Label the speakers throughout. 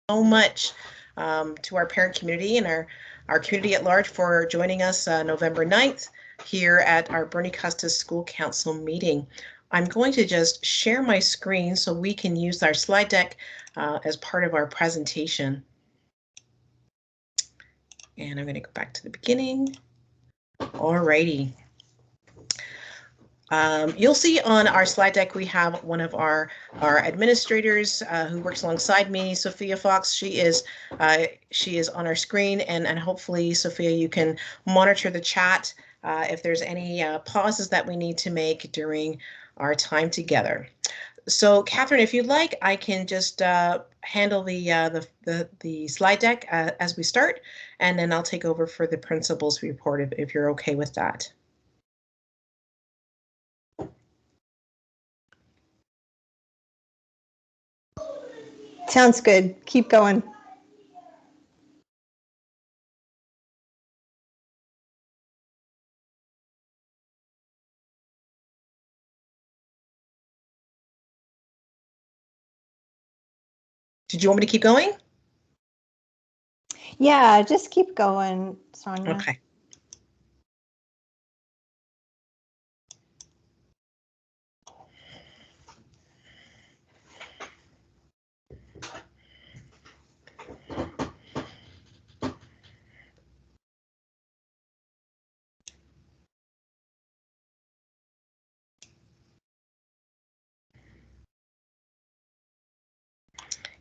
Speaker 1: so much to our parent community and our community at large for joining us November 9th here at our Bernie Custis School Council meeting. I'm going to just share my screen so we can use our slide deck as part of our presentation. And I'm going to go back to the beginning. Alrighty. You'll see on our slide deck we have one of our administrators who works alongside me, Sophia Fox. She is on our screen, and hopefully, Sophia, you can monitor the chat if there's any pauses that we need to make during our time together. So, Catherine, if you'd like, I can just handle the slide deck as we start, and then I'll take over for the principal's report if you're okay with that.
Speaker 2: Sounds good. Keep going.
Speaker 1: Did you want me to keep going?
Speaker 2: Yeah, just keep going, Sonia.
Speaker 1: Okay.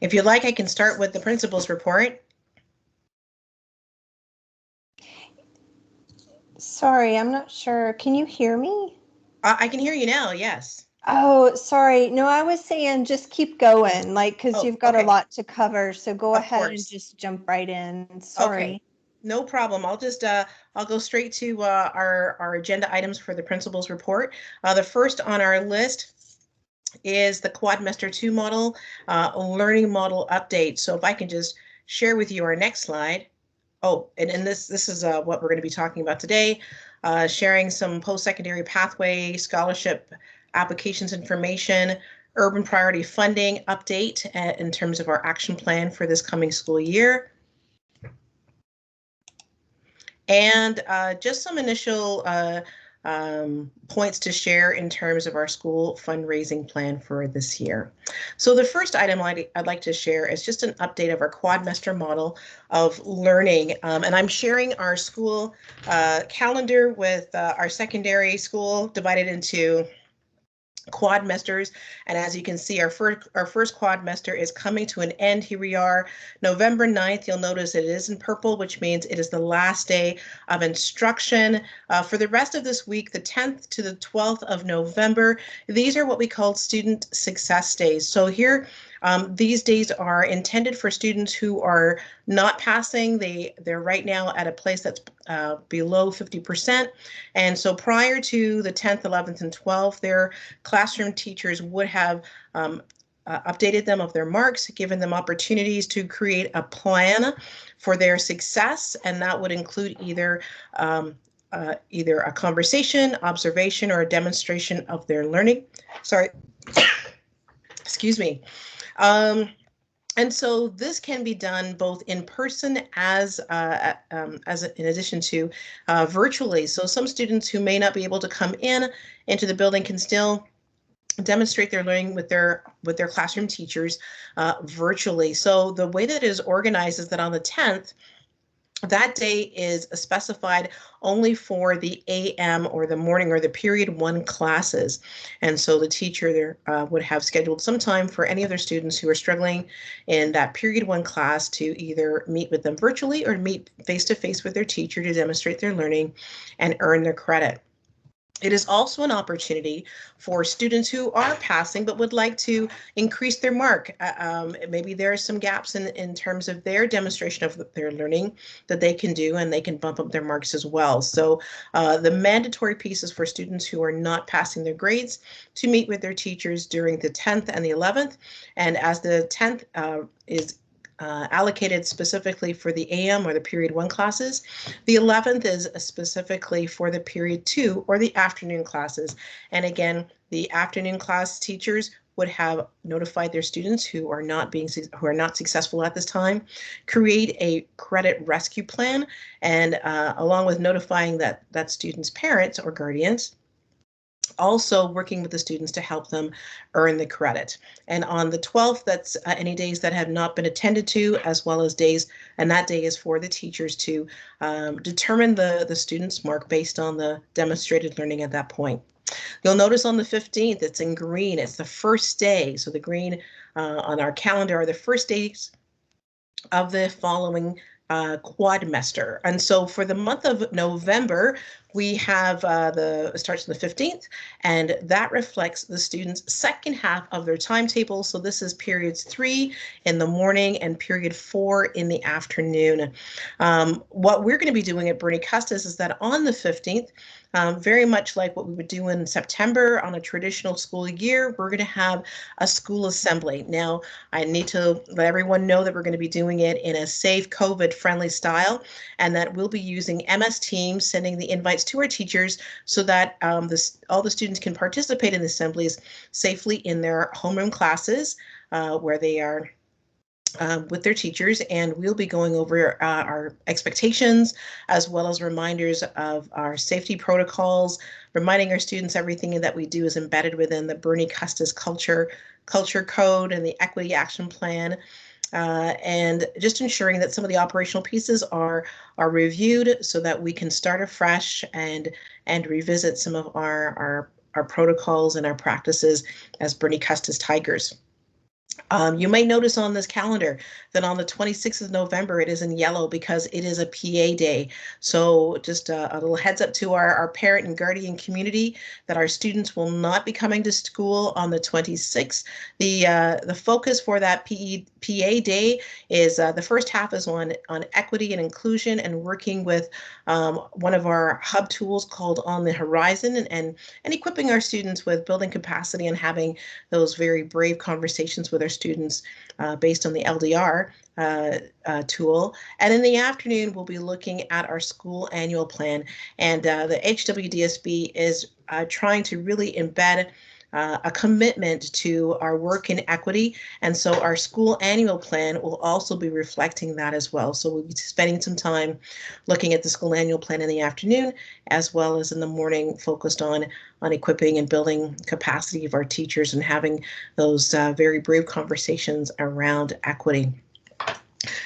Speaker 1: If you'd like, I can start with the principal's report.
Speaker 2: Sorry, I'm not sure. Can you hear me?
Speaker 1: I can hear you now, yes.
Speaker 2: Oh, sorry. No, I was saying just keep going, like, because you've got a lot to cover. So go ahead and just jump right in. Sorry.
Speaker 1: Okay. No problem. I'll just I'll go straight to our agenda items for the principal's report. The first on our list is the Quadmester 2 model learning model update. So if I can just share with you our next slide. Oh, and this is what we're going to be talking about today, sharing some post-secondary pathway scholarship applications information, urban priority funding update in terms of our action plan for this coming school year. And just some initial points to share in terms of our school fundraising plan for this year. So the first item I'd like to share is just an update of our Quadmester model of learning. And I'm sharing our school calendar with our secondary school divided into quadmesters, and as you can see, our first quadmester is coming to an end. Here we are, November 9th. You'll notice it is in purple, which means it is the last day of instruction. For the rest of this week, the 10th to the 12th of November, these are what we call student success days. So here, these days are intended for students who are not passing. They're right now at a place that's below 50%. And so prior to the 10th, 11th, and 12th, their classroom teachers would have updated them of their marks, given them opportunities to create a plan for their success, and that would include either a conversation, observation, or a demonstration of their learning. Sorry, excuse me. And so this can be done both in person as in addition to virtually. So some students who may not be able to come into the building can still demonstrate their learning with their classroom teachers virtually. So the way that it is organized is that on the 10th, that day is specified only for the AM or the morning or the period 1 classes. And so the teacher there would have scheduled some time for any of their students who are struggling in that period 1 class to either meet with them virtually or meet face-to-face with their teacher to demonstrate their learning and earn their credit. It is also an opportunity for students who are passing but would like to increase their mark. Maybe there are some gaps in terms of their demonstration of their learning that they can do, and they can bump up their marks as well. So the mandatory piece is for students who are not passing their grades to meet with their teachers during the 10th and the 11th. And as the 10th is allocated specifically for the AM or the period 1 classes. The 11th is specifically for the period 2 or the afternoon classes. And again, the afternoon class teachers would have notified their students who are not successful at this time, create a credit rescue plan, and along with notifying that student's parents or guardians, also working with the students to help them earn the credit. And on the 12th, that's any days that have not been attended to, as well as days, and that day is for the teachers to determine the student's mark based on the demonstrated learning at that point. You'll notice on the 15th, it's in green. It's the first day. So the green on our calendar are the first days of the following quadmester. And so for the month of November, we have it starts on the 15th, and that reflects the students' second half of their timetable. So this is periods 3 in the morning and period 4 in the afternoon. What we're going to be doing at Bernie Custis is that on the 15th, very much like what we would do in September on a traditional school year, we're going to have a school assembly. Now, I need to let everyone know that we're going to be doing it in a safe, COVID-friendly style, and that we'll be using MS Teams, sending the invites to our teachers so that all the students can participate in the assemblies safely in their homeroom classes where they are with their teachers, and we'll be going over our expectations as well as reminders of our safety protocols, reminding our students everything that we do is embedded within the Bernie Custis culture code and the equity action plan. And just ensuring that some of the operational pieces are reviewed so that we can start afresh and revisit some of our protocols and our practices as Bernie Custis Tigers. You may notice on this calendar that on the 26th of November, it is in yellow because it is a PA day. So just a little heads up to our parent and guardian community that our students will not be coming to school on the 26th. The focus for that PA day is the first half is on equity and inclusion and working with one of our hub tools called On the Horizon and equipping our students with building capacity and having those very brave conversations with our students based on the LDR tool. And in the afternoon, we'll be looking at our school annual plan. And the HWDSB is trying to really embed a commitment to our work in equity. And so our school annual plan will also be reflecting that as well. So we'll be spending some time looking at the school annual plan in the afternoon, as well as in the morning, focused on equipping and building capacity of our teachers and having those very brave conversations around equity.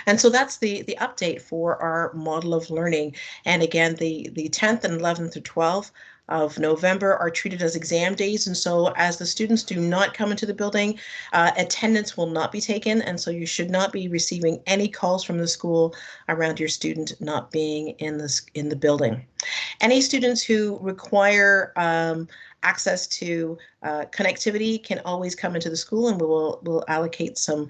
Speaker 1: And so that's the update for our model of learning. And again, the 10th and 11th to 12th of November are treated as exam days. And so as the students do not come into the building, attendance will not be taken. And so you should not be receiving any calls from the school around your student not being in the building. Any students who require access to connectivity can always come into the school, and we'll allocate some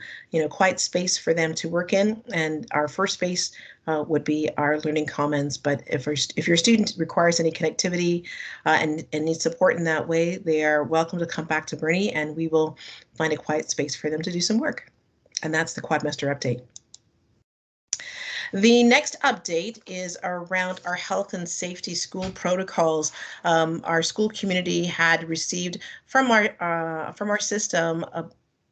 Speaker 1: quiet space for them to work in. And our first space would be our Learning Commons. But if your student requires any connectivity and needs support in that way, they are welcome to come back to Bernie, and we will find a quiet space for them to do some work. And that's the Quadmester update. The next update is around our health and safety school protocols. Our school community had received from our system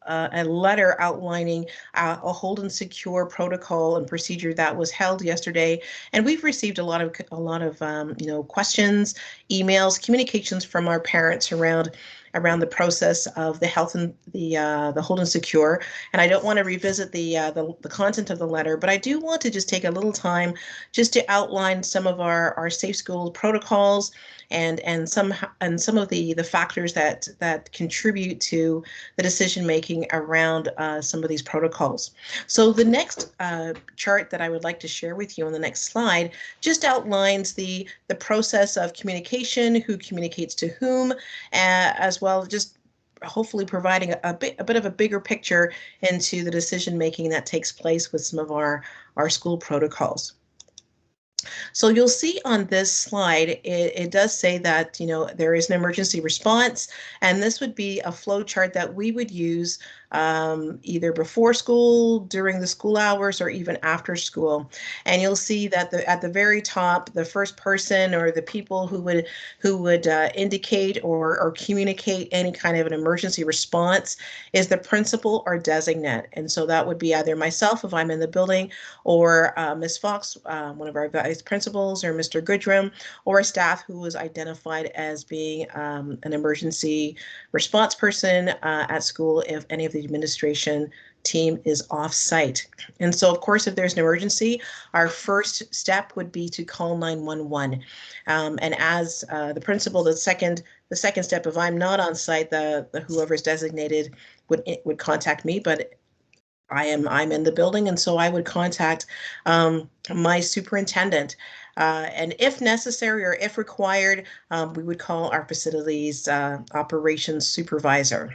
Speaker 1: a letter outlining a hold and secure protocol and procedure that was held yesterday, and we've received a lot of questions, emails, communications from our parents around the process of the health and the hold and secure. And I don't want to revisit the content of the letter, but I do want to just take a little time just to outline some of our safe school protocols and some of the factors that contribute to the decision making around some of these protocols. So the next chart that I would like to share with you on the next slide just outlines the process of communication, who communicates to whom, as well, just hopefully providing a bit of a bigger picture into the decision making that takes place with some of our school protocols. So you'll see on this slide, it does say that, there is an emergency response, and this would be a flow chart that we would use either before school, during the school hours, or even after school. And you'll see that at the very top, the first person or the people who would indicate or communicate any kind of an emergency response is the principal or designate. And so that would be either myself if I'm in the building, or Ms. Fox, one of our vice principals, or Mr. Goodrum, or a staff who was identified as being an emergency response person at school if any of the administration team is off-site. And so, of course, if there's an emergency, our first step would be to call 911. And as the principal, the second step, if I'm not on site, the whoever's designated would contact me, but I'm in the building, and so I would contact my superintendent. And if necessary or if required, we would call our facilities operations supervisor.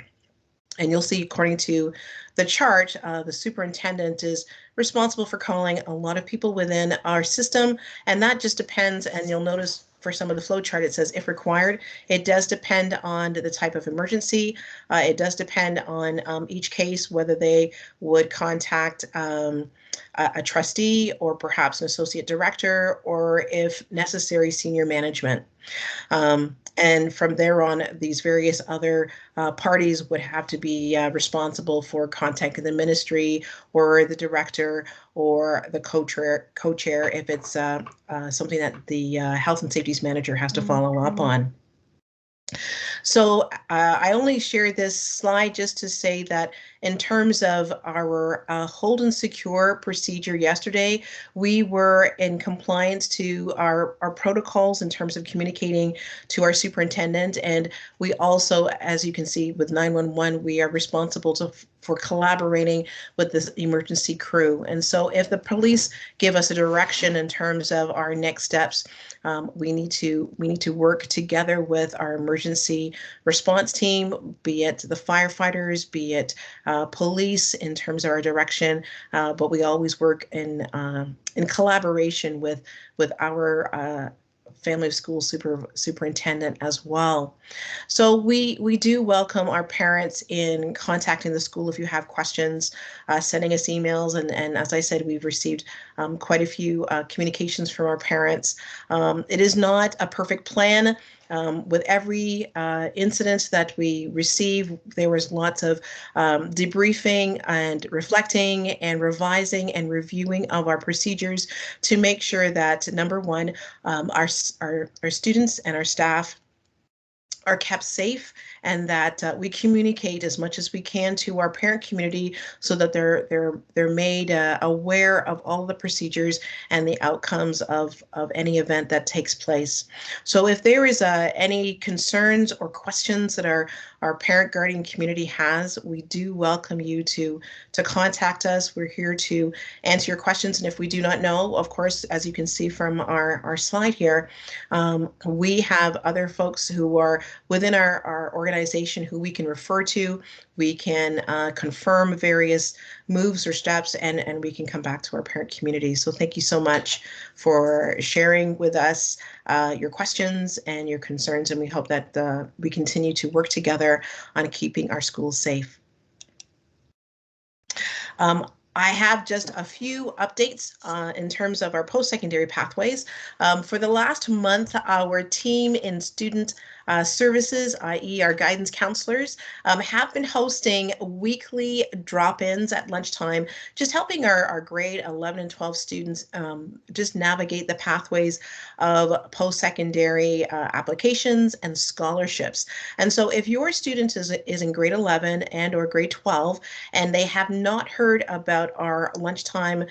Speaker 1: And you'll see, according to the chart, the superintendent is responsible for calling a lot of people within our system, and that just depends. And you'll notice for some of the flow chart, it says if required. It does depend on the type of emergency. It does depend on each case, whether they would contact a trustee or perhaps an associate director, or if necessary, senior management. And from there on, these various other parties would have to be responsible for contacting the ministry or the director or the co-chair if it's something that the health and safety manager has to follow up on. So I only share this slide just to say that in terms of our hold and secure procedure yesterday, we were in compliance to our protocols in terms of communicating to our superintendent. And we also, as you can see with 911, we are responsible for collaborating with this emergency crew. And so if the police give us a direction in terms of our next steps, we need to work together with our emergency response team, be it the firefighters, be it police in terms of our direction, but we always work in collaboration with our family of school superintendent as well. So we do welcome our parents in contacting the school if you have questions, sending us emails, and as I said, we've received quite a few communications from our parents. It is not a perfect plan. With every incident that we receive, there was lots of debriefing and reflecting and revising and reviewing of our procedures to make sure that, number one, our students and our staff are kept safe, and that we communicate as much as we can to our parent community so that they're made aware of all the procedures and the outcomes of any event that takes place. So if there is any concerns or questions that our parent guardian community has, we do welcome you to contact us. We're here to answer your questions, and if we do not know, of course, as you can see from our slide here, we have other folks who are within our organization who we can refer to. We can confirm various moves or steps, and we can come back to our parent community. So thank you so much for sharing with us your questions and your concerns, and we hope that we continue to work together on keeping our schools safe. I have just a few updates in terms of our post-secondary pathways. For the last month, our team in student services, i.e. our guidance counselors, have been hosting weekly drop-ins at lunchtime, just helping our grade 11 and 12 students just navigate the pathways of post-secondary applications and scholarships. And so if your student is in grade 11 and or grade 12, and they have not heard about our lunchtime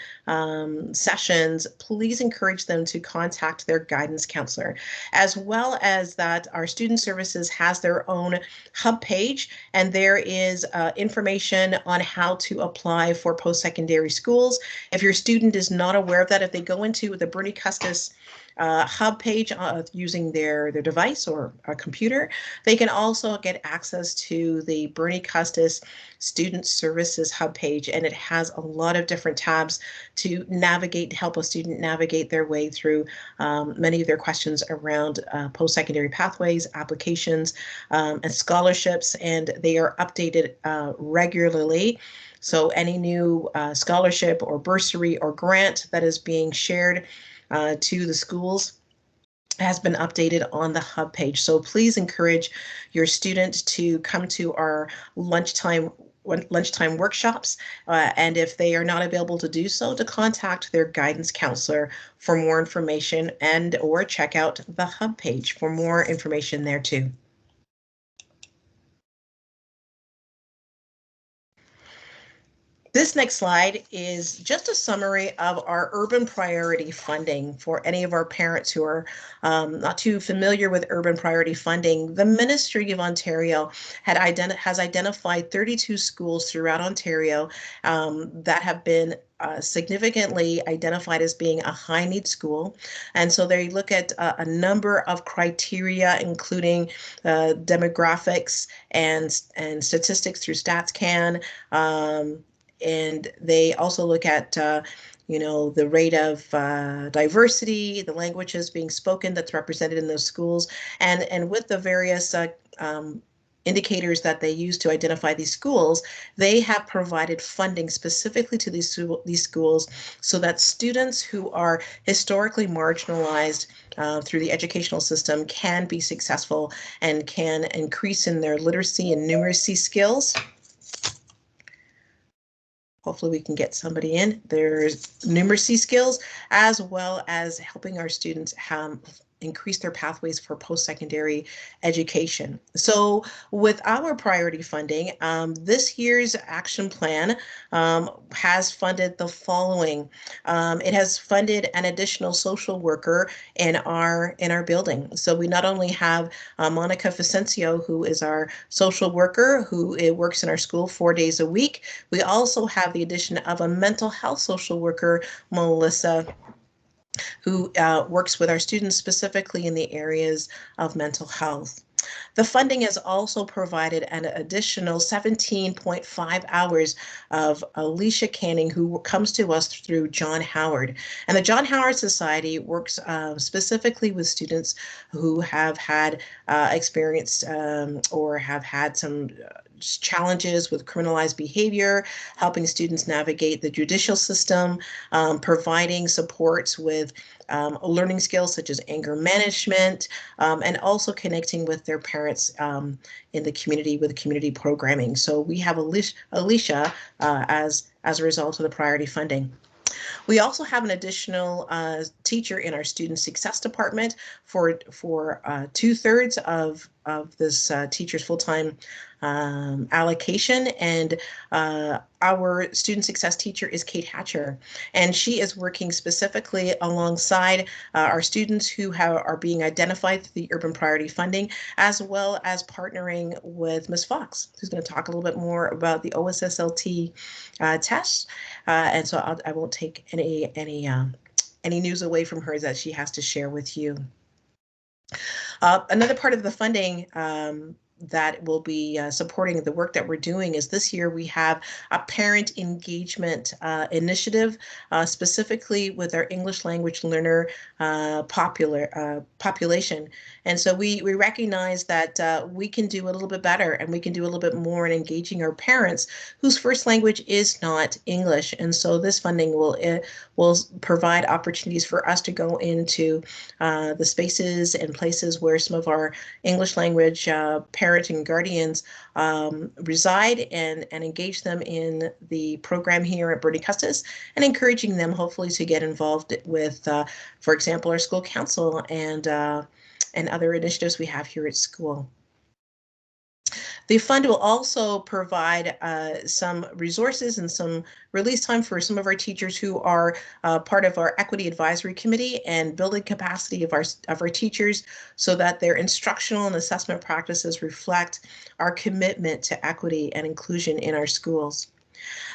Speaker 1: sessions, please encourage them to contact their guidance counselor, as well as that our student services has their own hub page, and there is information on how to apply for post-secondary schools. If your student is not aware of that, if they go into the Bernie Custis hub page using their device or a computer. They can also get access to the Bernie Custis Student Services hub page, and it has a lot of different tabs to navigate, to help a student navigate their way through many of their questions around post-secondary pathways, applications, and scholarships, and they are updated regularly. So any new scholarship or bursary or grant that is being shared to the schools has been updated on the hub page. So please encourage your students to come to our lunchtime workshops, and if they are not available to do so, to contact their guidance counselor for more information, and or check out the hub page for more information there too. This next slide is just a summary of our urban priority funding for any of our parents who are not too familiar with urban priority funding. The Ministry of Ontario has identified 32 schools throughout Ontario that have been significantly identified as being a high need school. And so they look at a number of criteria, including demographics and statistics through StatsCan. And they also look at, the rate of diversity, the languages being spoken that's represented in those schools, and with the various indicators that they use to identify these schools, they have provided funding specifically to these schools so that students who are historically marginalized through the educational system can be successful and can increase in their literacy and numeracy skills. Hopefully we can get somebody in. There's numeracy skills, as well as helping our students increase their pathways for post-secondary education. So with our priority funding, this year's action plan has funded the following. It has funded an additional social worker in our building. So we not only have Monica Vicencio, who is our social worker, who works in our school 4 days a week. We also have the addition of a mental health social worker, Melissa, who works with our students specifically in the areas of mental health. The funding has also provided an additional 17.5 hours of Alicia Canning, who comes to us through John Howard. And the John Howard Society works specifically with students who have had experienced or have had some challenges with criminalized behavior, helping students navigate the judicial system, providing supports with learning skills such as anger management, and also connecting with their parents in the community with community programming. So we have Alicia as a result of the priority funding. We also have an additional teacher in our student success department for 2/3 of this teacher's full-time allocation, and our student success teacher is Kate Hatcher, and she is working specifically alongside our students who are being identified through the urban priority funding, as well as partnering with Ms. Fox, who's going to talk a little bit more about the OSSLT test, and so I won't take any news away from her that she has to share with you. Another part of the funding that will be supporting the work that we're doing is this year we have a parent engagement initiative specifically with our English language learner population. And so we recognize that we can do a little bit better, and we can do a little bit more in engaging our parents whose first language is not English. And so this funding will provide opportunities for us to go into the spaces and places where some of our English language parents and guardians reside, and engage them in the program here at Bernie Custis, and encouraging them hopefully to get involved with, for example, our school council and other initiatives we have here at school. The fund will also provide some resources and some release time for some of our teachers who are part of our Equity Advisory Committee, and building capacity of our teachers so that their instructional and assessment practices reflect our commitment to equity and inclusion in our schools.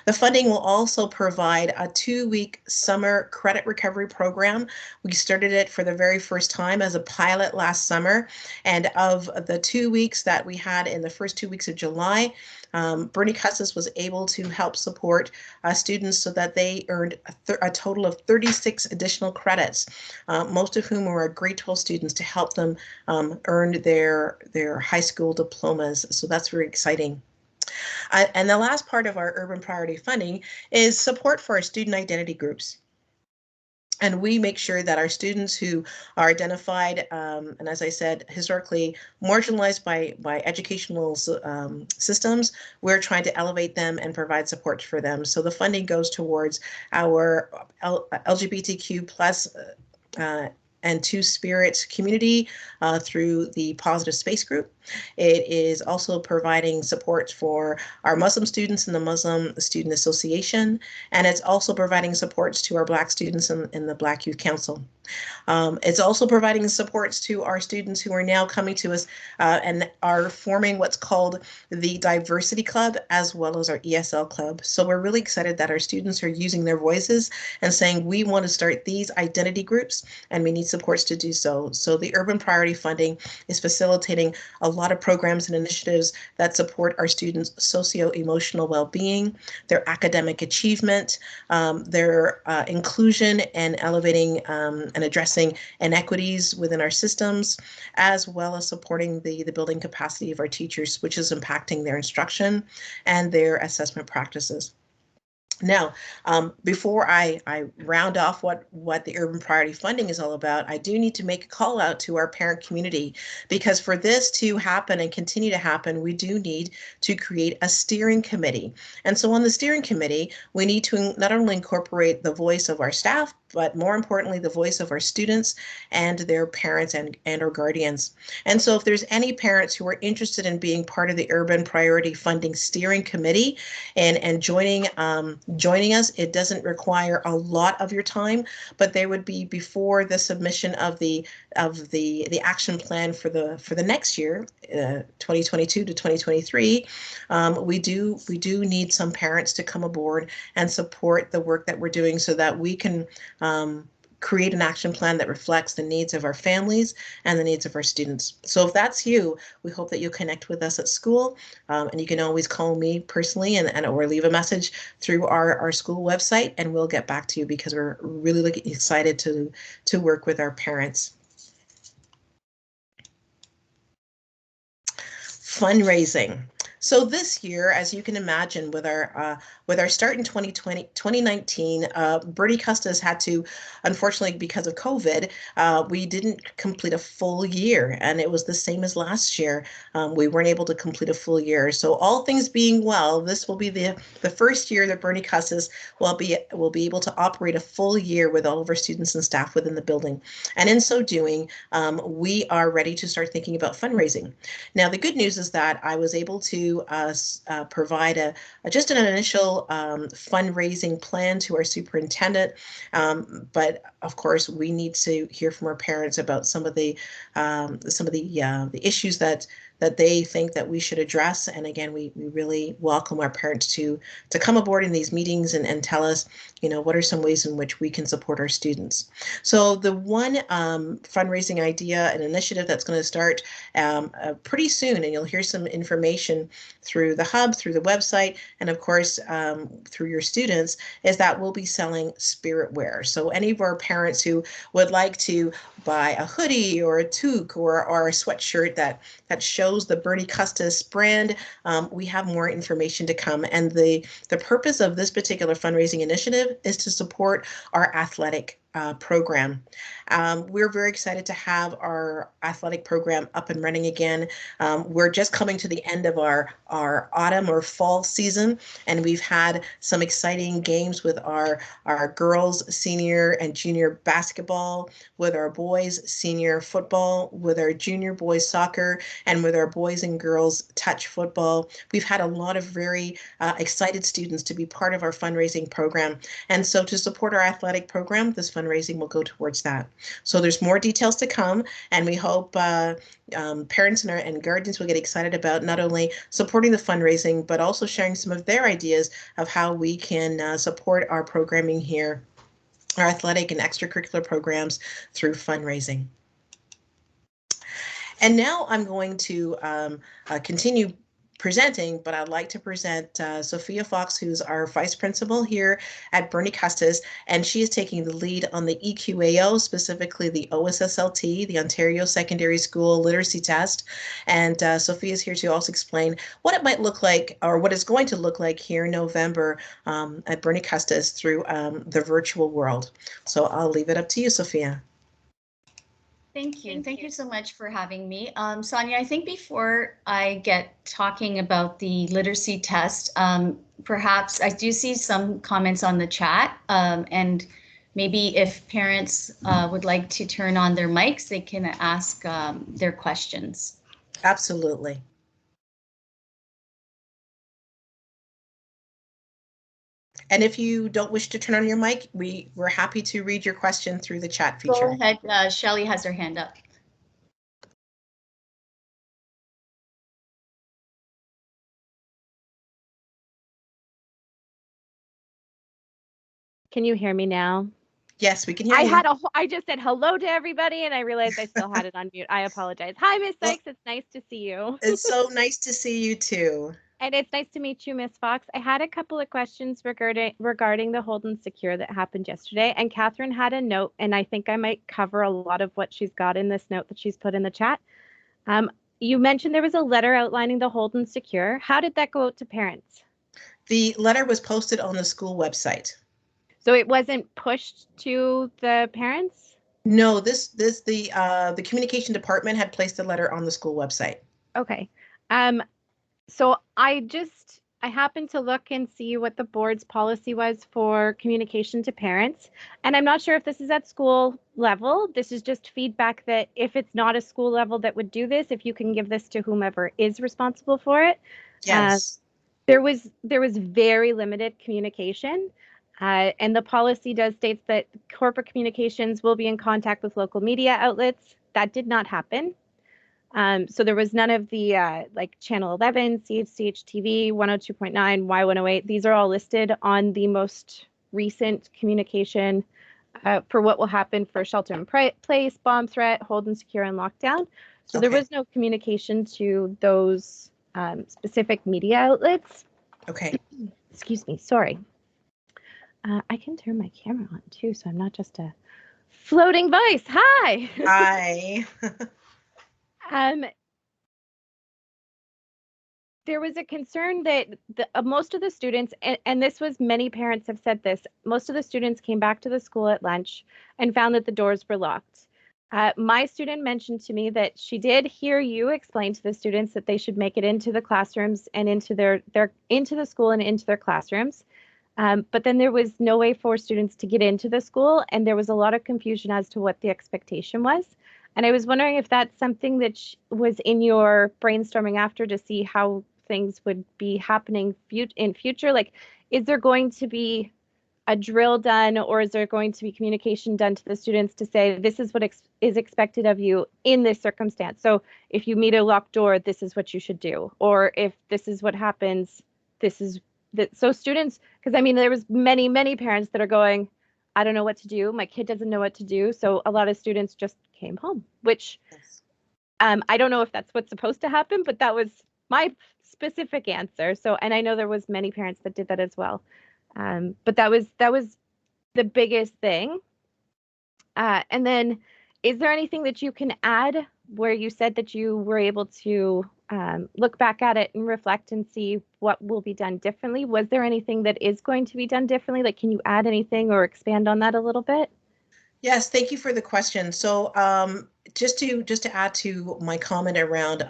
Speaker 1: The funding will also provide a 2-week summer credit recovery program. We started it for the very first time as a pilot last summer. And of the 2 weeks that we had in the first 2 weeks of July, Bernie Custis was able to help support students so that they earned a total of 36 additional credits, most of whom were grade 12 students, to help them earn their high school diplomas. So that's very exciting. And the last part of our urban priority funding is support for our student identity groups. And we make sure that our students who are identified, and as I said, historically marginalized by educational systems, we're trying to elevate them and provide support for them. So the funding goes towards our LGBTQ plus and Two-Spirit community through the Positive Space Group. It is also providing support for our Muslim students in the Muslim Student Association, and it's also providing supports to our Black students in the Black Youth Council. It's also providing supports to our students who are now coming to us and are forming what's called the Diversity Club, as well as our ESL Club. So we're really excited that our students are using their voices and saying, we want to start these identity groups and we need supports to do so. So the urban priority funding is facilitating a lot of programs and initiatives that support our students' socio-emotional well-being, their academic achievement, their inclusion, and elevating and addressing inequities within our systems, as well as supporting the building capacity of our teachers, which is impacting their instruction and their assessment practices. Now, before I round off what the urban priority funding is all about, I do need to make a call out to our parent community, because for this to happen and continue to happen, we do need to create a steering committee. And so on the steering committee, we need to not only incorporate the voice of our staff, but more importantly, the voice of our students and their parents and our guardians. And so if there's any parents who are interested in being part of the urban priority funding steering committee and joining us, it doesn't require a lot of your time, but they would be before the submission of the action plan for the next year, 2022 to 2023. We do need some parents to come aboard and support the work that we're doing so that we can create an action plan that reflects the needs of our families and the needs of our students. So if that's you, we hope that you'll connect with us at school, and you can always call me personally and or leave a message through our school website, and we'll get back to you, because we're really excited to work with our parents. Fundraising. So this year, as you can imagine, with our start in 2019, Bernie Custis had to, unfortunately, because of COVID, we didn't complete a full year, and it was the same as last year. We weren't able to complete a full year. So all things being well, this will be the first year that Bernie Custis will be able to operate a full year with all of our students and staff within the building. And in so doing, we are ready to start thinking about fundraising. Now, the good news is that I was able to provide just an initial fundraising plan to our superintendent, but of course we need to hear from our parents about some of the issues that they think that we should address. And again, we really welcome our parents to come aboard in these meetings and tell us, what are some ways in which we can support our students. So the one fundraising idea and initiative that's going to start pretty soon, and you'll hear some information through the hub, through the website, and of course through your students, is that we'll be selling spirit wear. So any of our parents who would like to buy a hoodie or a toque or a sweatshirt that shows the Bernie Custis brand, we have more information to come. And the purpose of this particular fundraising initiative is to support our athletic program. We're very excited to have our athletic program up and running again. We're just coming to the end of our autumn or fall season, and we've had some exciting games with our girls senior and junior basketball, with our boys senior football, with our junior boys soccer, and with our boys and girls touch football. We've had a lot of very excited students to be part of our fundraising program. And so to support our athletic program, this fundraising will go towards that. So there's more details to come, and we hope parents and guardians will get excited about not only supporting the fundraising, but also sharing some of their ideas of how we can support our programming here, our athletic and extracurricular programs through fundraising. And now I'm going to continue presenting, but I'd like to present Sophia Fox, who's our vice principal here at Bernie Custis, and she is taking the lead on the EQAO, specifically the OSSLT, the Ontario Secondary School Literacy Test. And Sophia is here to also explain what it might look like, or what it's going to look like here in November at Bernie Custis through the virtual world. So I'll leave it up to you, Sophia.
Speaker 3: Thank you. Thank you so much for having me. Sonia, I think before I get talking about the literacy test, perhaps I do see some comments on the chat, and maybe if parents would like to turn on their mics, they can ask their questions.
Speaker 1: Absolutely. And if you don't wish to turn on your mic, we're happy to read your question through the chat feature.
Speaker 3: Go ahead. Shelley has her hand up.
Speaker 4: Can you hear me now?
Speaker 1: Yes, we can hear you.
Speaker 4: I just said hello to everybody and I realized I still had it on mute. I apologize. Hi, Miss Sykes. It's nice to see you.
Speaker 1: It's so nice to see you too.
Speaker 4: And it's nice to meet you, Miss Fox. I had a couple of questions regarding the hold and secure that happened yesterday. And Catherine had a note, and I think I might cover a lot of what she's got in this note that she's put in the chat. You mentioned there was a letter outlining the hold and secure. How did that go out to parents?
Speaker 1: The letter was posted on the school website.
Speaker 4: So it wasn't pushed to the parents?
Speaker 1: No, the communication department had placed a letter on the school website.
Speaker 4: Okay. So I happened to look and see what the board's policy was for communication to parents. And I'm not sure if this is at school level. This is just feedback that if it's not a school level that would do this, if you can give this to whomever is responsible for it.
Speaker 1: Yes.
Speaker 4: There was very limited communication. And the policy does state that corporate communications will be in contact with local media outlets. That did not happen. So there was none of the like Channel 11, CHCH TV, 102.9, Y108. These are all listed on the most recent communication for what will happen for shelter in place, bomb threat, hold and secure, and lockdown. So there was no communication to those specific media outlets.
Speaker 1: Okay.
Speaker 4: Excuse me. Sorry. I can turn my camera on too, so I'm not just a floating voice. Hi.
Speaker 1: Hi.
Speaker 4: There was a concern that most of the students, and this was many parents have said this, most of the students came back to the school at lunch and found that the doors were locked. My student mentioned to me that she did hear you explain to the students that they should make it into the classrooms and into into the school and into their classrooms. But then there was no way for students to get into the school, and there was a lot of confusion as to what the expectation was. And I was wondering if that's something that was in your brainstorming after to see how things would be happening in future. Like, is there going to be a drill done, or is there going to be communication done to the students to say, this is what is expected of you in this circumstance? So if you meet a locked door, this is what you should do. Or if this is what happens, this is that. So students, because I mean, there was many parents that are going, I don't know what to do. My kid doesn't know what to do. So a lot of students just came home, which I don't know if that's what's supposed to happen, but that was my specific answer. So, and I know there was many parents that did that as well. But that was the biggest thing. And then is there anything that you can add where you said that you were able to look back at it and reflect and see what will be done differently? Was there anything that is going to be done differently? Like, can you add anything or expand on that a little bit?
Speaker 1: Yes, thank you for the question. So just to add to my comment around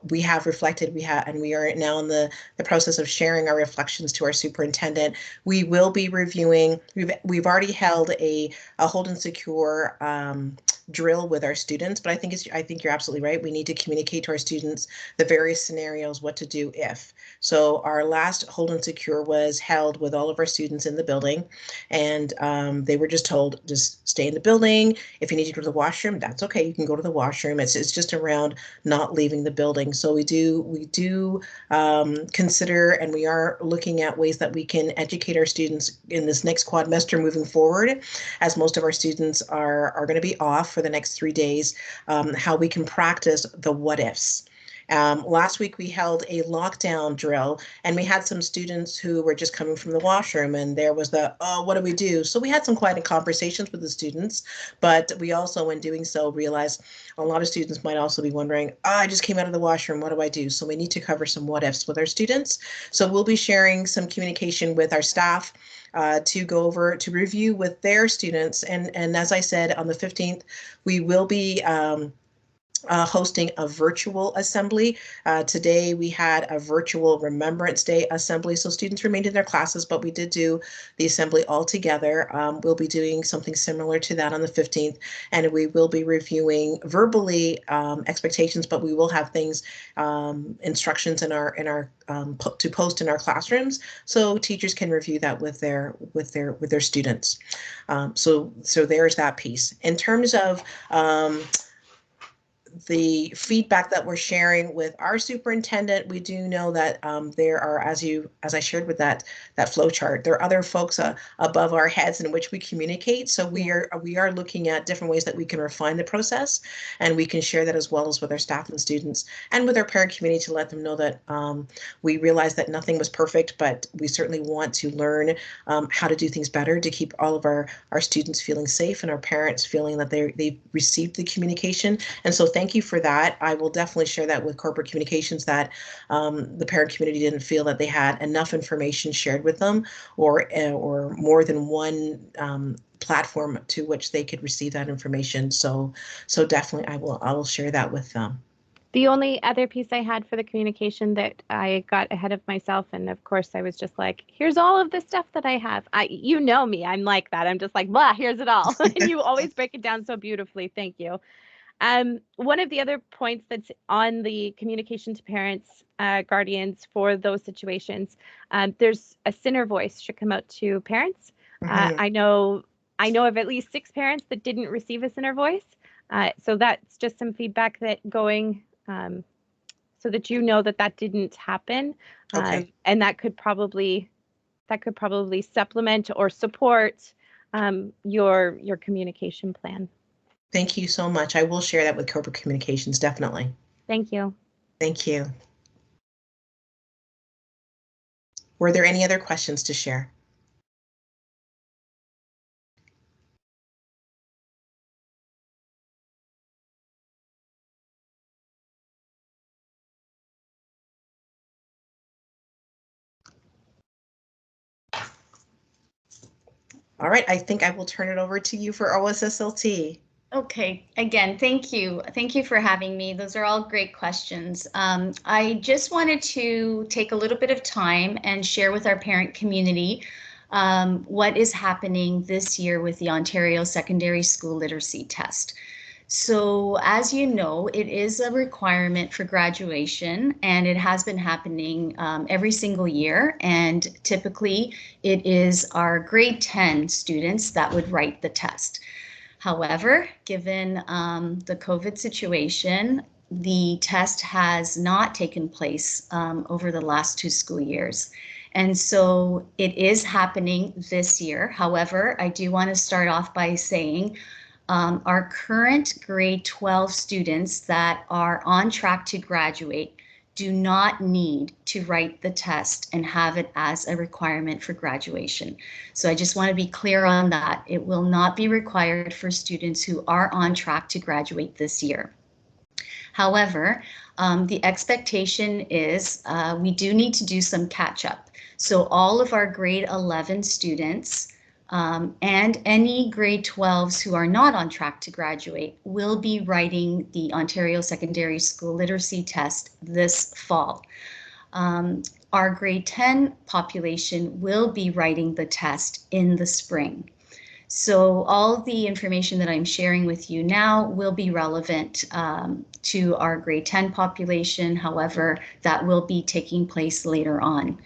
Speaker 1: we have reflected, and we are now in the process of sharing our reflections to our superintendent. We will be reviewing, we've already held a hold and secure drill with our students, but I think you're absolutely right. We need to communicate to our students the various scenarios, what to do if. So our last Hold and Secure was held with all of our students in the building, and they were just told, just stay in the building. If you need to go to the washroom, that's okay. You can go to the washroom. It's just around not leaving the building. So we do consider, and we are looking at ways that we can educate our students in this next quadmester moving forward, as most of our students are going to be off for the next 3 days, how we can practice the what ifs. Last week we held a lockdown drill, and we had some students who were just coming from the washroom, and there was the, oh, what do we do? So we had some quiet conversations with the students, but we also, in doing so, realized a lot of students might also be wondering, oh, I just came out of the washroom, what do I do? So we need to cover some what ifs with our students. So we'll be sharing some communication with our staff to go over, to review with their students. And as I said, on the 15th, we will be hosting a virtual assembly. Today we had a virtual Remembrance Day assembly, so students remained in their classes, but we did do the assembly all together. We'll be doing something similar to that on the 15th, and we will be reviewing verbally expectations, but we will have things, instructions in our to post in our classrooms, so teachers can review that with their students. So there's that piece. In terms of the feedback that we're sharing with our superintendent, we do know that there are, as I shared with that flow chart, there are other folks above our heads in which we communicate. So we are looking at different ways that we can refine the process, and we can share that as well as with our staff and students and with our parent community to let them know that we realize that nothing was perfect, but we certainly want to learn how to do things better to keep all of our students feeling safe and our parents feeling that they've received the communication. And so thank you for that. I will definitely share that with corporate communications, that the parent community didn't feel that they had enough information shared with them, or more than one platform to which they could receive that information. So definitely I will share that with them.
Speaker 4: The only other piece I had for the communication that I got ahead of myself, and of course I was just like, here's all of the stuff that I have. You know me, I'm like that. I'm just like, blah, here's it all. And you always break it down so beautifully. Thank you. One of the other points that's on the communication to parents, guardians for those situations, there's a center voice should come out to parents. Mm-hmm. I know of at least 6 parents that didn't receive a center voice. So that's just some feedback that going, so that you know that didn't happen. Okay. And that could probably supplement or support your communication plan.
Speaker 1: Thank you so much. I will share that with corporate communications, definitely.
Speaker 4: Thank you.
Speaker 1: Thank you. Were there any other questions to share? All right, I think I will turn it over to you for OSSLT.
Speaker 3: Okay, again, thank you. Thank you for having me. Those are all great questions. I just wanted to take a little bit of time and share with our parent community what is happening this year with the Ontario Secondary School Literacy Test. So as you know, it is a requirement for graduation, and it has been happening every single year. And typically it is our grade 10 students that would write the test. However, given the COVID situation, the test has not taken place over the last 2 school years. And so it is happening this year. However, I do want to start off by saying our current grade 12 students that are on track to graduate do not need to write the test and have it as a requirement for graduation. So I just want to be clear on that. It will not be required for students who are on track to graduate this year. However, the expectation is we do need to do some catch up. So all of our grade 11 students and any grade 12s who are not on track to graduate will be writing the Ontario Secondary School Literacy Test this fall. Our grade 10 population will be writing the test in the spring. So all the information that I'm sharing with you now will be relevant to our grade 10 population. However, that will be taking place later on.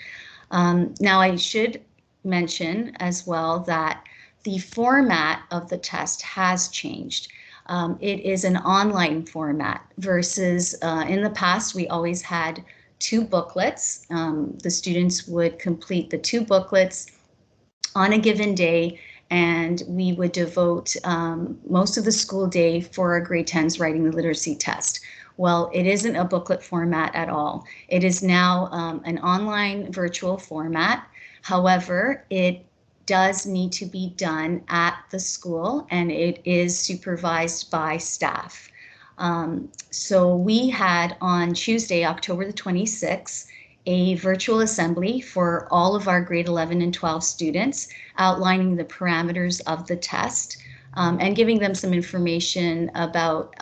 Speaker 3: Now, I should mention as well that the format of the test has changed. It is an online format versus in the past, we always had 2 booklets. The students would complete the 2 booklets on a given day, and we would devote most of the school day for our grade 10s writing the literacy test. Well, it isn't a booklet format at all. It is now an online virtual format. However, it does need to be done at the school, and it is supervised by staff. So we had on Tuesday, October the 26th, a virtual assembly for all of our grade 11 and 12 students, outlining the parameters of the test and giving them some information about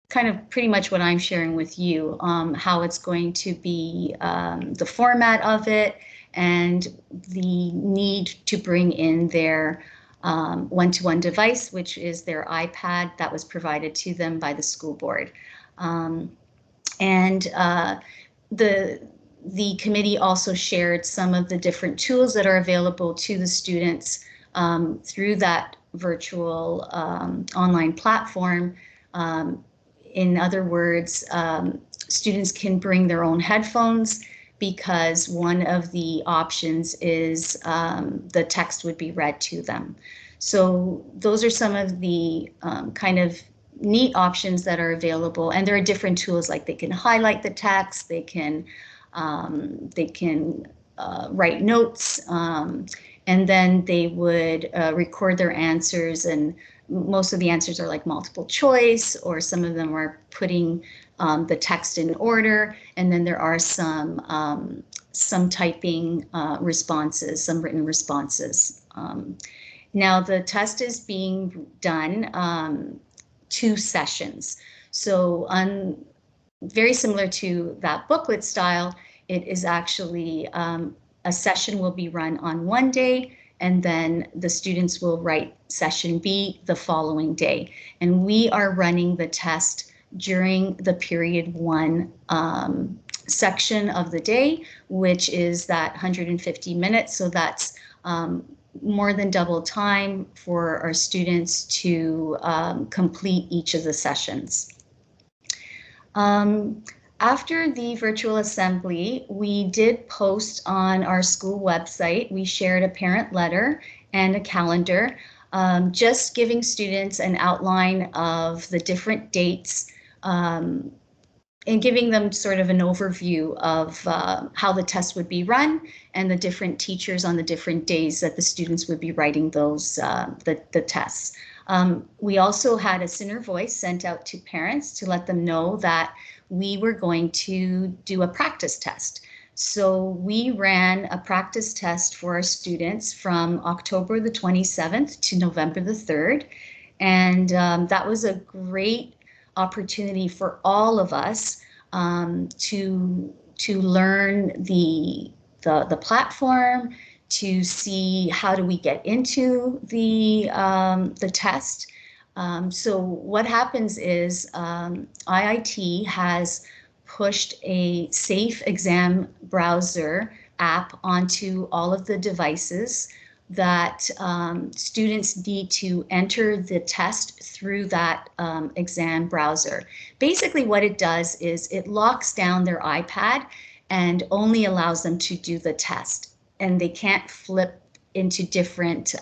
Speaker 3: kind of pretty much what I'm sharing with you, how it's going to be, the format of it, and the need to bring in their one-to-one device, which is their iPad that was provided to them by the school board. The committee also shared some of the different tools that are available to the students through that virtual online platform. In other words, students can bring their own headphones, because one of the options is the text would be read to them. So those are some of the kind of neat options that are available, and there are different tools, like they can highlight the text, they can write notes, and then they would record their answers, and most of the answers are like multiple choice, or some of them are putting the text in order, and then there are some typing responses, some written responses. Now the test is being done 2 sessions. So very similar to that booklet style, it is actually a session will be run on one day, and then the students will write session B the following day. And we are running the test during the period 1 section of the day, which is that 150 minutes. So that's more than double time for our students to complete each of the sessions. After the virtual assembly, we did post on our school website. We shared a parent letter and a calendar, just giving students an outline of the different dates and giving them sort of an overview of how the test would be run and the different teachers on the different days that the students would be writing those the tests. We also had a Sooner Voice sent out to parents to let them know that we were going to do a practice test. So we ran a practice test for our students from October the 27th to November the 3rd. And that was a great opportunity for all of us to learn the platform, to see how do we get into the test. So what happens is IIT has pushed a Safe Exam Browser app onto all of the devices that students need to enter the test through that exam browser. Basically what it does is it locks down their iPad and only allows them to do the test. And they can't flip into different,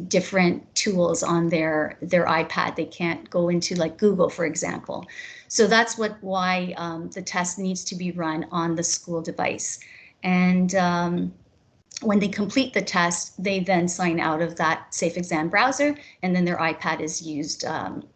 Speaker 3: different tools on their iPad. They can't go into like Google, for example. So that's why the test needs to be run on the school device. And when they complete the test, they then sign out of that Safe Exam Browser, and then their iPad is used.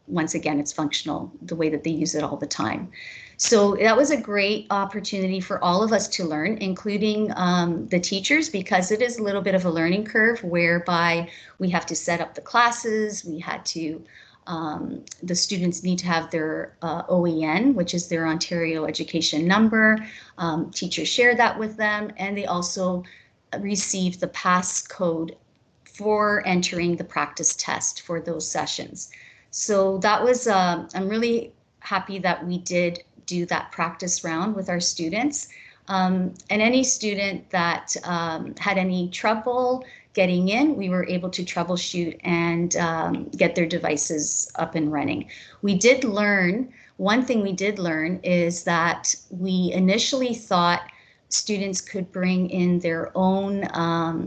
Speaker 3: Once again, it's functional the way that they use it all the time. So that was a great opportunity for all of us to learn, including the teachers, because it is a little bit of a learning curve whereby we have to set up the classes. We had to, the students need to have their OEN, which is their Ontario Education Number. Teachers share that with them, and they also receive the passcode for entering the practice test for those sessions. So that was, I'm really happy that we did do that practice round with our students. And any student that had any trouble getting in, we were able to troubleshoot and get their devices up and running. We did learn, one thing we did learn is that we initially thought students could bring in their own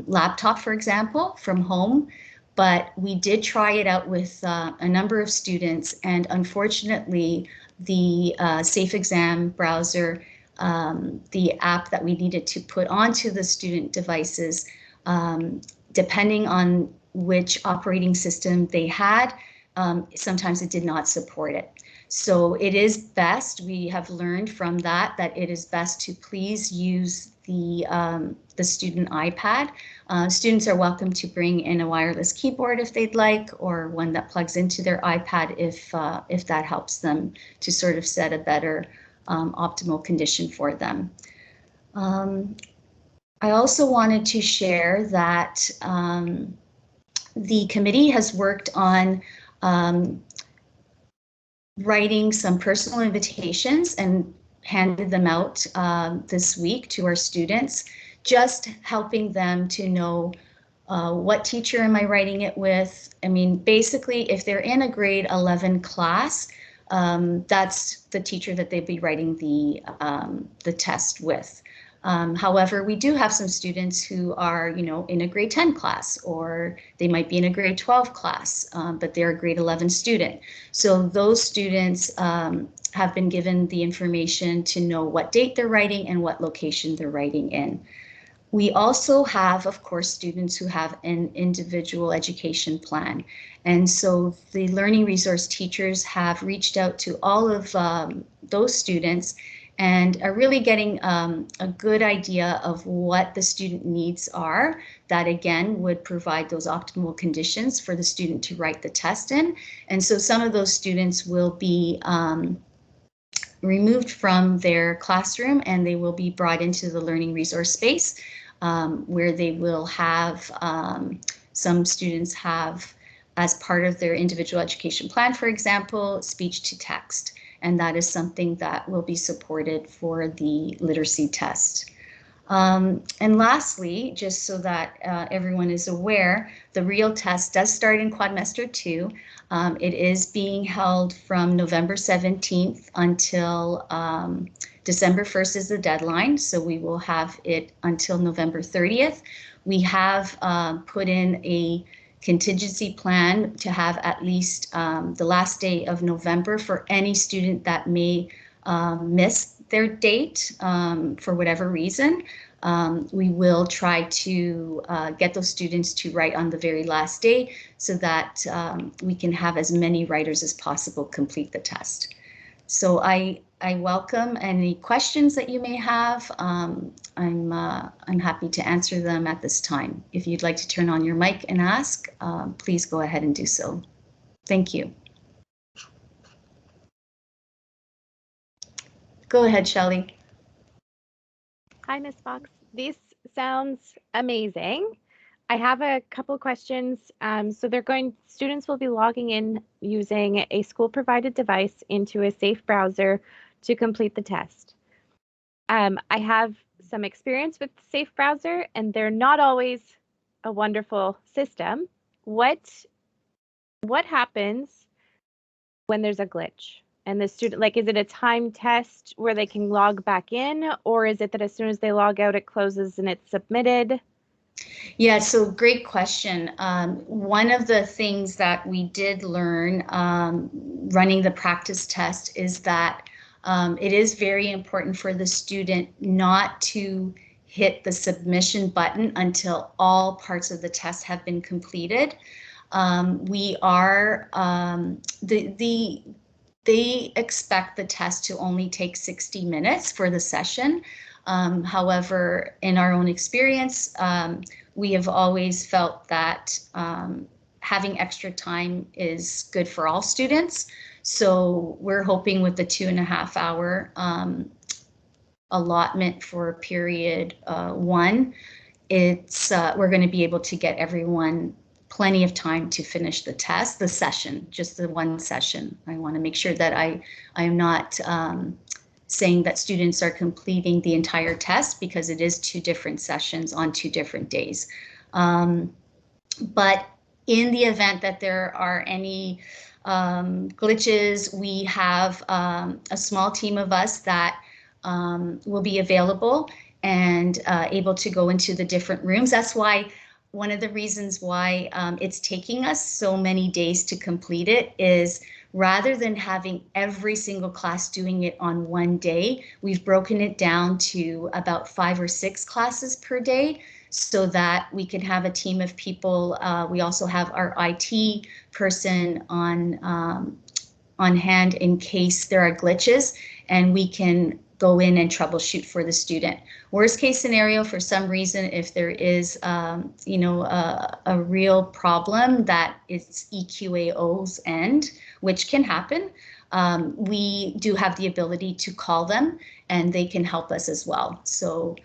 Speaker 3: laptop, for example, from home, but we did try it out with a number of students, and unfortunately, the Safe Exam browser, the app that we needed to put onto the student devices, depending on which operating system they had, sometimes it did not support it. So it is best, we have learned from that it is best to please use the student iPad. Students are welcome to bring in a wireless keyboard if they'd like, or one that plugs into their iPad if that helps them to sort of set a better optimal condition for them. I also wanted to share that the committee has worked on writing some personal invitations and handed them out this week to our students, just helping them to know what teacher am I writing it with. I mean, basically, if they're in a grade 11 class, that's the teacher that they'd be writing the test with. However, we do have some students who are, in a grade 10 class, or they might be in a grade 12 class, but they're a grade 11 student. So those students have been given the information to know what date they're writing and what location they're writing in. We also have, of course, students who have an individual education plan. And so the learning resource teachers have reached out to all of those students and are really getting a good idea of what the student needs are that, again, would provide those optimal conditions for the student to write the test in. And so some of those students will be removed from their classroom, and they will be brought into the learning resource space, where they will have, some students have, as part of their individual education plan, for example, speech to text. And that is something that will be supported for the literacy test. And lastly, just so that everyone is aware, the real test does start in quadrimester 2. It is being held from November 17th until December 1st is the deadline, so we will have it until November 30th. We have put in a contingency plan to have at least the last day of November for any student that may miss their date for whatever reason. We will try to get those students to write on the very last day so that we can have as many writers as possible complete the test. So I welcome any questions that you may have. I'm happy to answer them at this time. If you'd like to turn on your mic and ask, please go ahead and do so. Thank you. Go ahead, Shelley.
Speaker 4: Hi, Ms. Fox. This sounds amazing. I have a couple questions. So students will be logging in using a school-provided device into a safe browser to complete the test. I have some experience with Safe Browser, and they're not always a wonderful system. What happens when there's a glitch? And the student, is it a time test where they can log back in, or is it that as soon as they log out, it closes and it's submitted?
Speaker 3: Yeah, so great question. One of the things that we did learn running the practice test is that it is very important for the student not to hit the submission button until all parts of the test have been completed. They expect the test to only take 60 minutes for the session. However, in our own experience, we have always felt that having extra time is good for all students. So we're hoping with the 2.5 hour allotment for period 1, we're going to be able to get everyone plenty of time to finish the test, the session, just the one session. I want to make sure that I am not saying that students are completing the entire test, because it is 2 different sessions on 2 different days. But in the event that there are any glitches, we have a small team of us that will be available and able to go into the different rooms. That's why one of the reasons why it's taking us so many days to complete it is, rather than having every single class doing it on one day, we've broken it down to about 5 or 6 classes per day, so that we can have a team of people. We also have our IT person on hand in case there are glitches, and we can go in and troubleshoot for the student. Worst case scenario, for some reason, if there is, you know, a real problem that is EQAO's end, which can happen, we do have the ability to call them and they can help us as well. So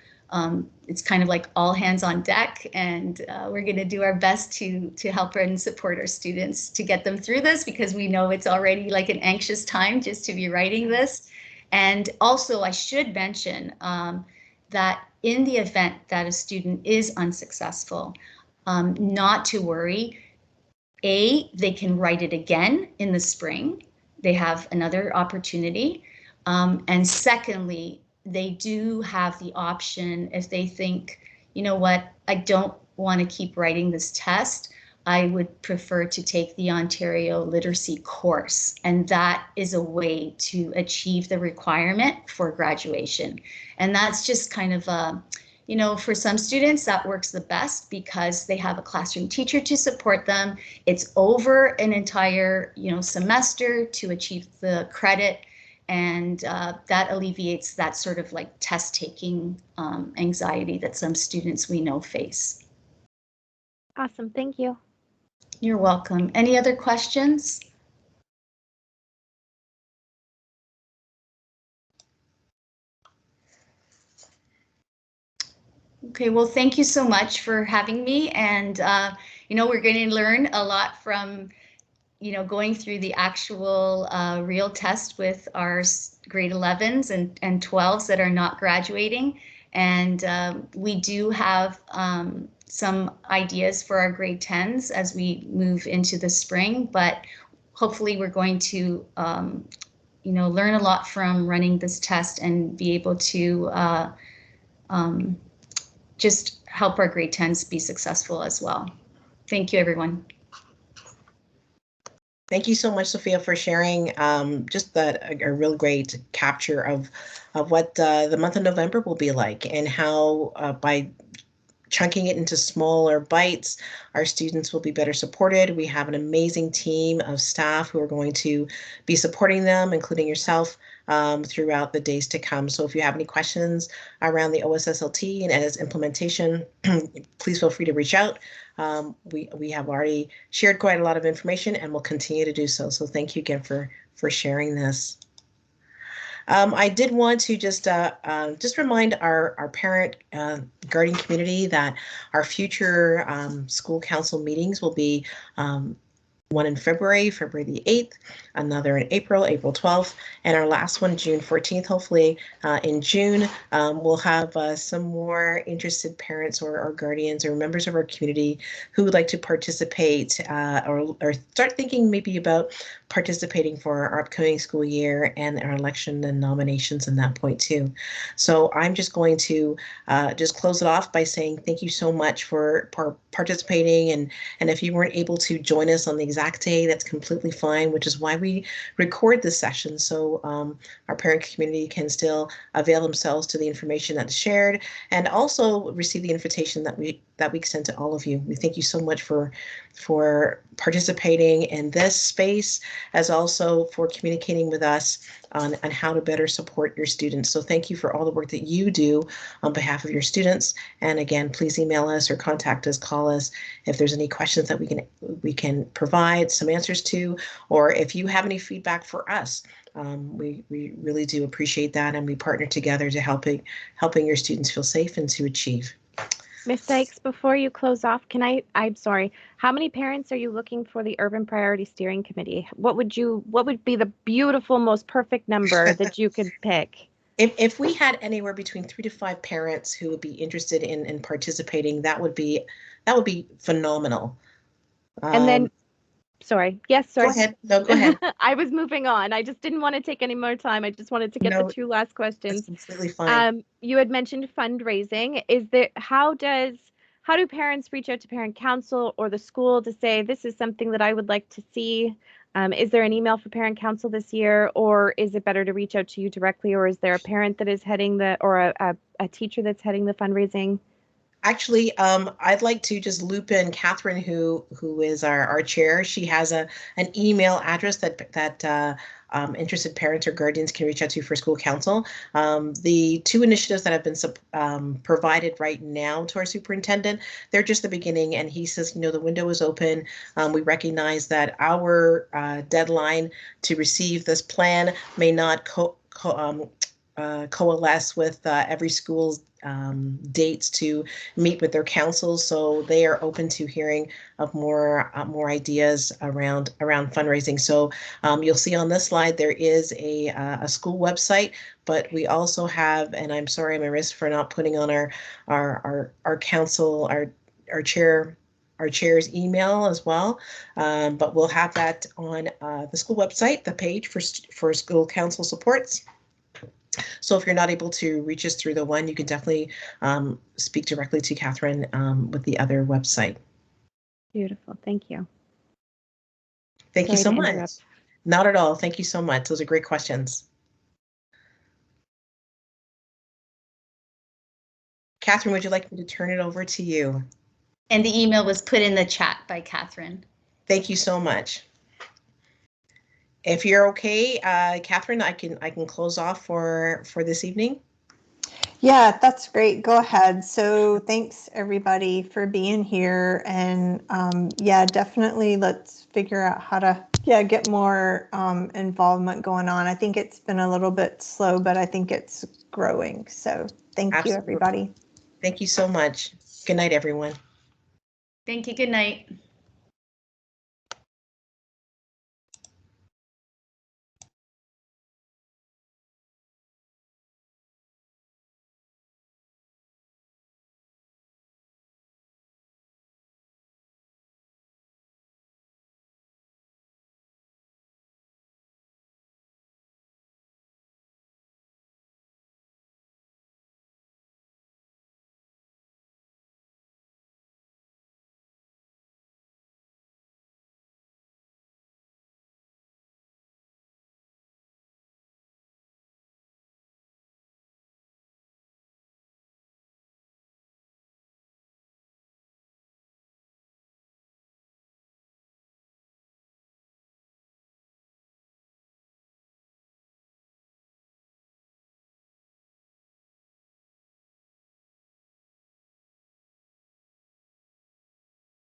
Speaker 3: it's kind of like all hands on deck, and we're going to do our best to help and support our students to get them through this, because we know it's already like an anxious time just to be writing this. And also, I should mention that in the event that a student is unsuccessful, not to worry. They can write it again in the spring. They have another opportunity. And secondly, they do have the option, if they think, you know what, I don't want to keep writing this test, I would prefer to take the Ontario Literacy course. And that is a way to achieve the requirement for graduation. And that's just kind of a, you know, for some students that works the best because they have a classroom teacher to support them. It's over an entire, you know, semester to achieve the credit. And that alleviates that sort of like test taking anxiety that some students we know face.
Speaker 4: Awesome, thank you.
Speaker 3: You're welcome. Any other questions? Okay, well, thank you so much for having me. And, you know, we're going to learn a lot from, you know, going through the actual real test with our grade 11s and 12s that are not graduating. And we do have some ideas for our grade 10s as we move into the spring, but hopefully we're going to, you know, learn a lot from running this test and be able to just help our grade 10s be successful as well. Thank you, everyone.
Speaker 1: Thank you so much, Sophia, for sharing just a real great capture of what the month of November will be like, and how by chunking it into smaller bites, our students will be better supported. We have an amazing team of staff who are going to be supporting them, including yourself, throughout the days to come. So if you have any questions around the OSSLT and its implementation, please feel free to reach out. We have already shared quite a lot of information and will continue to do so. So thank you again for sharing this. I did want to just remind our parent guardian community that our future school council meetings will be one in February the 8th, another in April 12th, and our last one, June 14th. Hopefully in June, we'll have some more interested parents or guardians or members of our community who would like to participate or start thinking maybe about participating for our upcoming school year and our election and nominations in that point too. So I'm just going to just close it off by saying thank you so much for participating, and if you weren't able to join us on the exact day, that's completely fine, which is why we record this session, so our parent community can still avail themselves to the information that's shared and also receive the invitation that we extend to all of you. We thank you so much for participating in this space, as also for communicating with us on how to better support your students. So thank you for all the work that you do on behalf of your students. And again, please email us or contact us, call us if there's any questions that we can provide some answers to, or if you have any feedback for us. We really do appreciate that, and we partner together to helping your students feel safe and to achieve.
Speaker 4: Ms. Dykes, before you close off, I'm sorry, how many parents are you looking for the Urban Priority Steering Committee? What would be the beautiful, most perfect number that you could pick?
Speaker 1: If we had anywhere between 3 to 5 parents who would be interested in participating, that would be phenomenal.
Speaker 4: And then, sorry. Yes, sorry.
Speaker 1: Go ahead. No, go ahead.
Speaker 4: I was moving on. I just didn't want to take any more time. I just wanted to get the 2 last questions.
Speaker 1: That's completely fine.
Speaker 4: You had mentioned fundraising. How do parents reach out to parent council or the school to say, this is something that I would like to see? Is there an email for parent council this year, or is it better to reach out to you directly, or is there a parent that is heading or a teacher that's heading the fundraising?
Speaker 1: Actually, I'd like to just loop in Catherine, who is our chair. She has an email address that interested parents or guardians can reach out to for school council. The 2 initiatives that have been provided right now to our superintendent, they're just the beginning, and he says, the window is open. We recognize that our deadline to receive this plan may not coalesce with every school's dates to meet with their councils, so they are open to hearing of more ideas around fundraising. So you'll see on this slide there is a school website, but we also have, and I'm sorry, I'm remiss for not putting on our council, our chair's email as well, but we'll have that on the school website, the page for school council supports. So if you're not able to reach us through the one, you can definitely speak directly to Catherine with the other website.
Speaker 4: Beautiful. Thank you.
Speaker 1: Thank you so much. Not at all. Thank you so much. Those are great questions. Catherine, would you like me to turn it over to you?
Speaker 3: And the email was put in the chat by Catherine.
Speaker 1: Thank you so much. If you're okay, Catherine, I can close off for this evening.
Speaker 2: Yeah, that's great. Go ahead. So thanks everybody for being here, and yeah, definitely let's figure out how to get more involvement going on. I think it's been a little bit slow, but I think it's growing. So thank you, everybody.
Speaker 1: Thank you so much. Good night, everyone.
Speaker 3: Thank you. Good night.